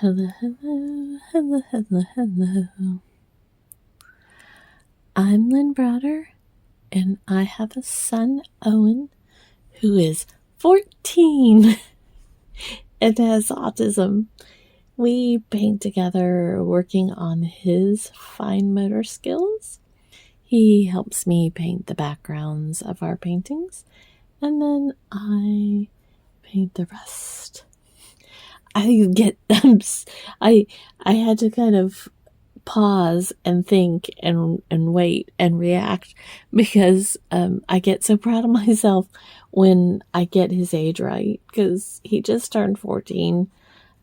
Hello, hello, hello, hello, hello. I'm Lynn Browder, and I have a son, Owen, who is 14 and has autism. We paint together working on his fine motor skills. He helps me paint the backgrounds of our paintings, and then I paint the rest. I had to kind of pause and think and wait and react because I get so proud of myself when I get his age right, because he just turned 14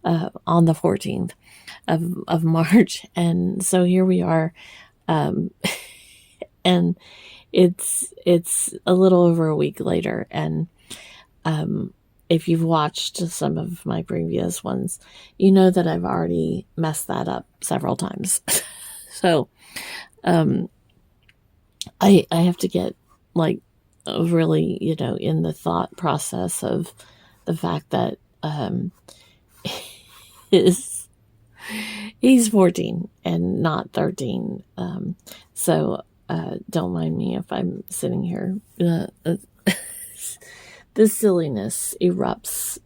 on the 14th of March, and so here we are, and it's a little over a week later, and if you've watched some of my previous ones, you know that I've already messed that up several times. So, I have to get like really, in the thought process of the fact that he's 14 and not 13. So don't mind me if I'm sitting here. This silliness erupts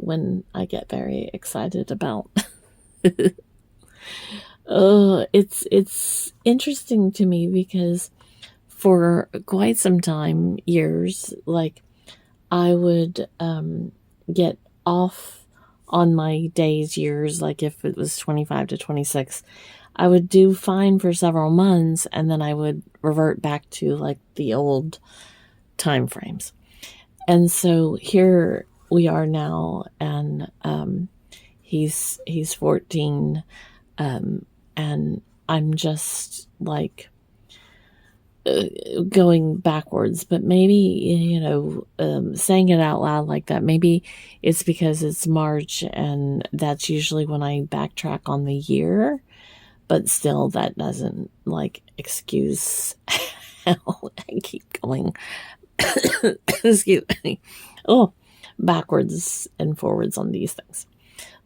when I get very excited about. It's interesting to me because for quite some time, years, like I would get off on my days, years, like if it was 25 to 26, I would do fine for several months, and then I would revert back to like the old time frames. And so here we are now, and he's 14, and I'm just like going backwards. But maybe, saying it out loud like that, maybe it's because it's March, and that's usually when I backtrack on the year. But still, that doesn't like excuse how I keep going. Excuse me. Oh, backwards and forwards on these things.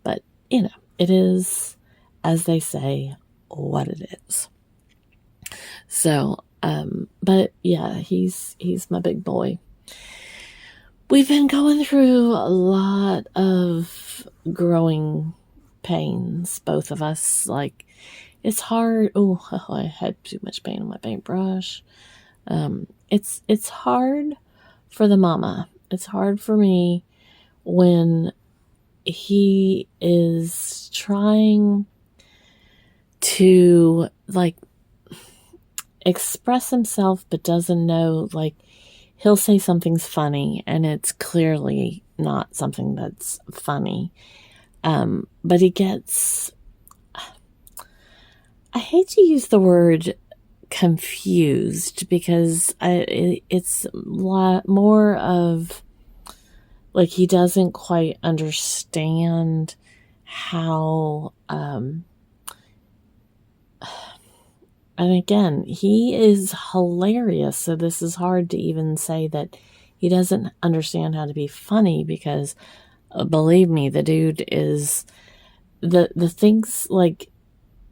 But, it is, as they say, what it is. So, but yeah, he's my big boy. We've been going through a lot of growing pains, both of us. Like, it's hard. Oh, I had too much paint on my paintbrush. It's hard for the mama. It's hard for me when he is trying to like express himself but doesn't know, like he'll say something's funny and it's clearly not something that's funny. But he gets, I hate to use the word confused, because it's a lot more of like he doesn't quite understand how and again, he is hilarious, so this is hard to even say that he doesn't understand how to be funny, because believe me, the dude is the things like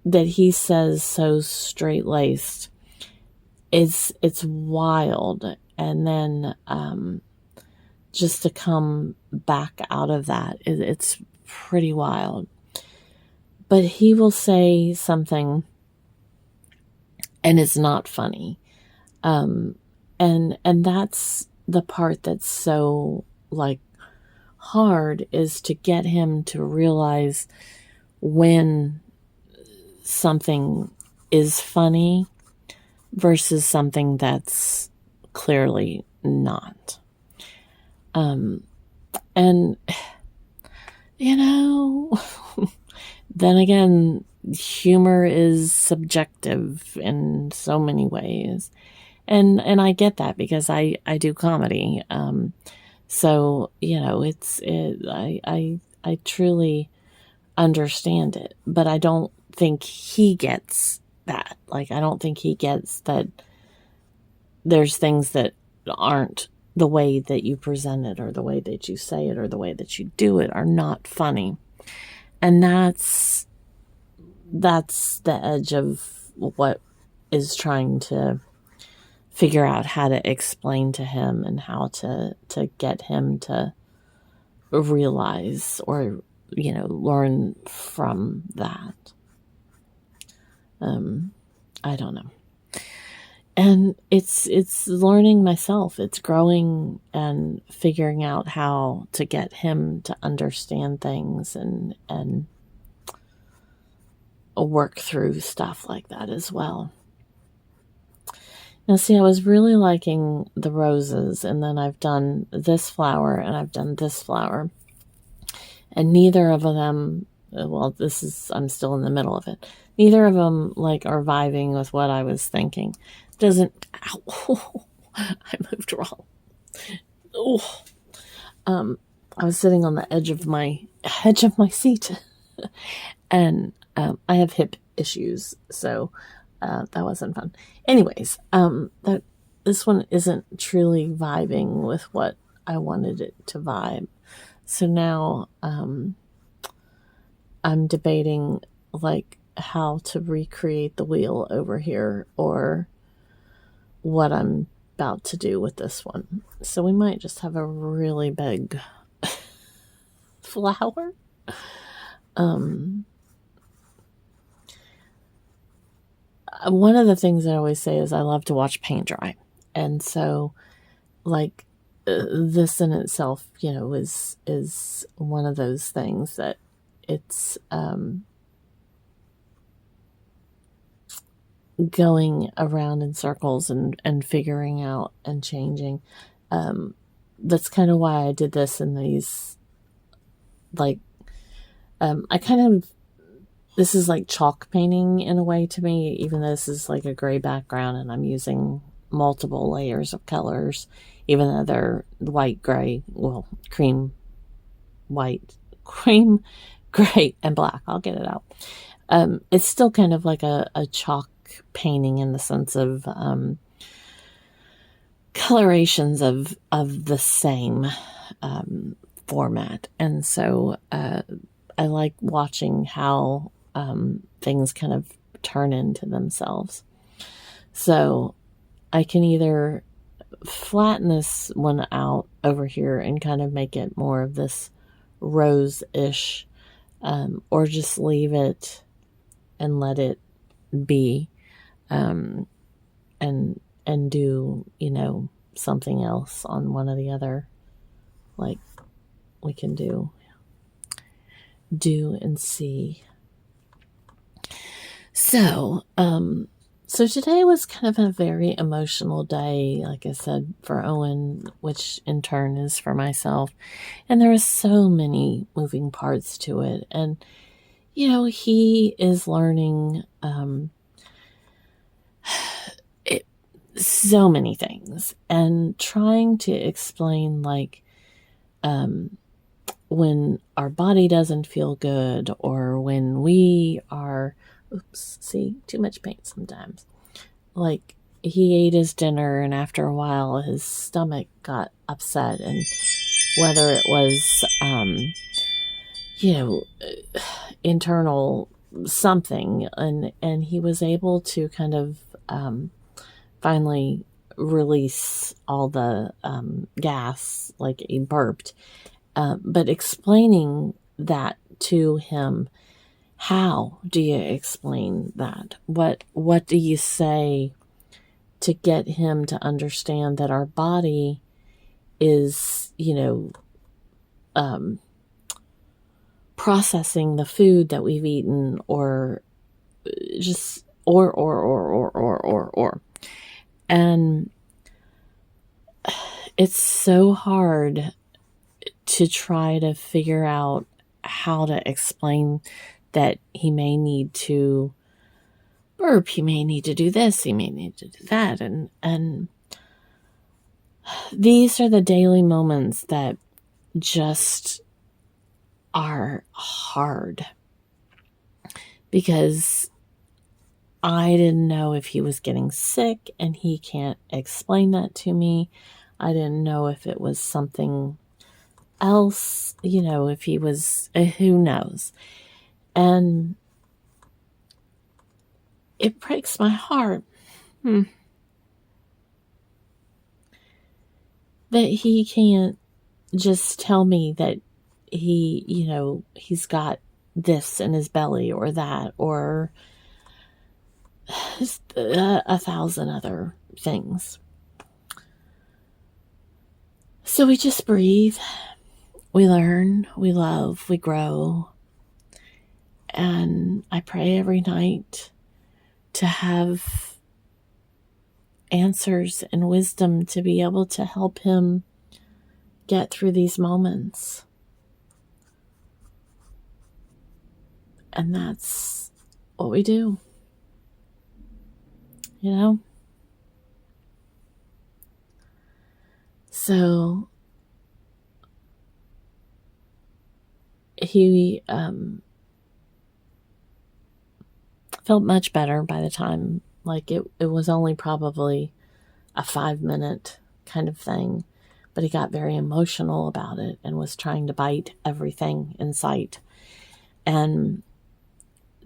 that he says so straight-laced, it's wild. And then just to come back out of that, it's pretty wild. But he will say something and it's not funny, and that's the part that's so like hard, is to get him to realize when something is funny versus something that's clearly not. And then again, humor is subjective in so many ways, and I get that because I do comedy. So I truly understand it, but I don't think he gets that. Like, I don't think he gets that there's things that aren't the way that you present it, or the way that you say it, or the way that you do it are not funny. And that's the edge of what is trying to figure out how to explain to him and how to get him to realize or, learn from that. I don't know. And it's learning myself. It's growing and figuring out how to get him to understand things and work through stuff like that as well. Now, see, I was really liking the roses, and then I've done this flower and I've done this flower, and neither of them, well, I'm still in the middle of it. Neither of them are vibing with what I was thinking. Ow, I moved wrong. Oh, I was sitting on the edge of my seat, and I have hip issues, so that wasn't fun. Anyways, this one isn't truly vibing with what I wanted it to vibe. So now I'm debating how to recreate the wheel over here or what I'm about to do with this one. So we might just have a really big flower. One of the things I always say is I love to watch paint dry. And so this in itself, is one of those things that it's going around in circles and figuring out and changing. That's kind of why I did this in these, this is like chalk painting in a way to me, even though this is like a gray background and I'm using multiple layers of colors, even though they're white, gray, well, cream, white, cream, gray, and black. I'll get it out. It's still kind of like a chalk painting in the sense of colorations of the same format. And so I like watching how things kind of turn into themselves. So I can either flatten this one out over here and kind of make it more of this rose-ish, or just leave it and let it be, and do, something else on one of the other, we can do and see. So today was kind of a very emotional day, like I said, for Owen, which in turn is for myself. And there was so many moving parts to it. And, he is learning so many things and trying to explain, when our body doesn't feel good or when we are, too much paint sometimes. He ate his dinner and after a while his stomach got upset, and whether it was, internal something, and he was able to kind of finally release all the gas, like he burped. But explaining that to him, how do you explain that? What do you say to get him to understand that our body is, processing the food that we've eaten, or just, or. And it's so hard to try to figure out how to explain that he may need to burp, he may need to do this, he may need to do that. And these are the daily moments that just are hard, because I didn't know if he was getting sick and he can't explain that to me. I didn't know if it was something else, if he was, who knows. And it breaks my heart that he can't just tell me that he's got this in his belly or that, or a thousand other things. So we just breathe, we learn, we love, we grow. And I pray every night to have answers and wisdom to be able to help him get through these moments. And that's what we do, you know? So he felt much better by the time, like it was only probably a 5-minute kind of thing, but he got very emotional about it and was trying to bite everything in sight. And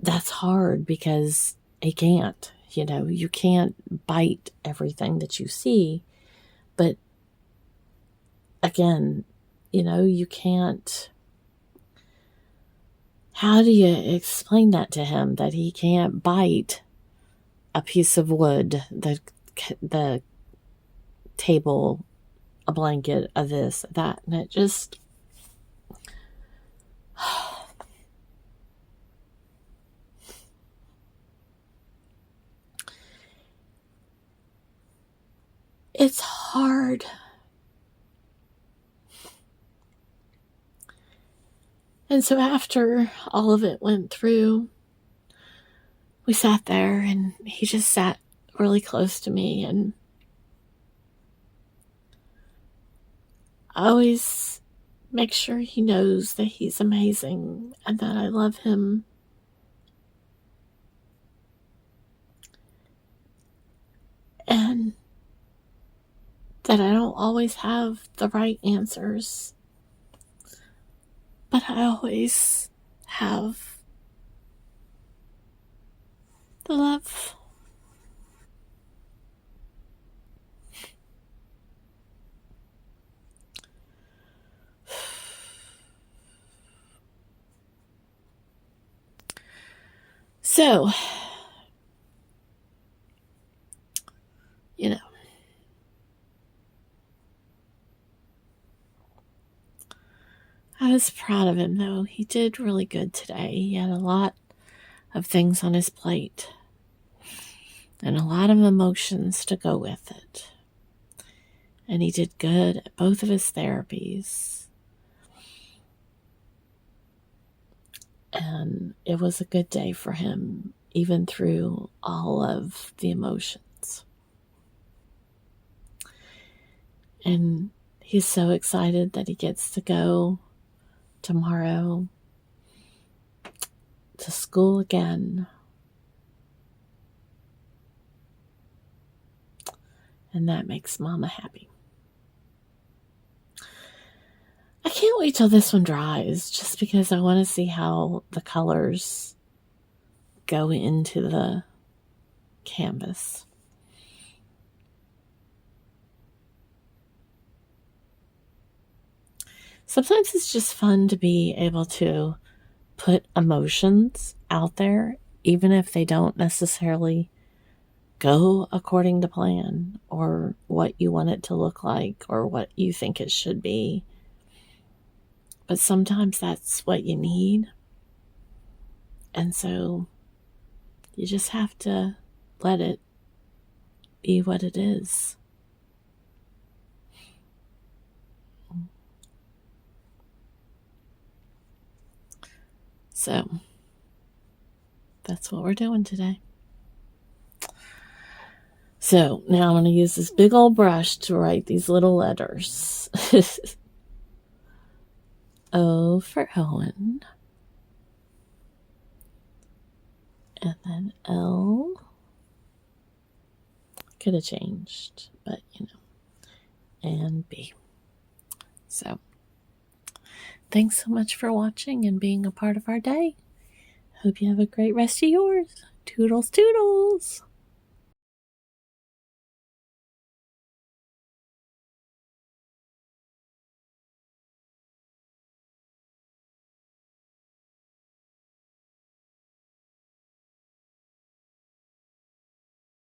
that's hard because he can't, you can't bite everything that you see. But again, you can't. How do you explain that to him, that he can't bite a piece of wood, the table, a blanket, a this, that, and it just... It's hard. And so after all of it went through, we sat there and he just sat really close to me, and I always make sure he knows that he's amazing and that I love him. And that I don't always have the right answers, but I always have the love. So, I was proud of him, though. He did really good today. He had a lot of things on his plate and a lot of emotions to go with it. And he did good at both of his therapies. And it was a good day for him, even through all of the emotions. And he's so excited that he gets to go tomorrow to school again. And that makes Mama happy. I can't wait till this one dries, just because I want to see how the colors go into the canvas. Sometimes it's just fun to be able to put emotions out there, even if they don't necessarily go according to plan or what you want it to look like or what you think it should be. But sometimes that's what you need. And so you just have to let it be what it is. So that's what we're doing today. So now I'm going to use this big old brush to write these little letters. O for Owen. And then L. Could have changed, but and B. So thanks so much for watching and being a part of our day. Hope you have a great rest of yours. Toodles, toodles.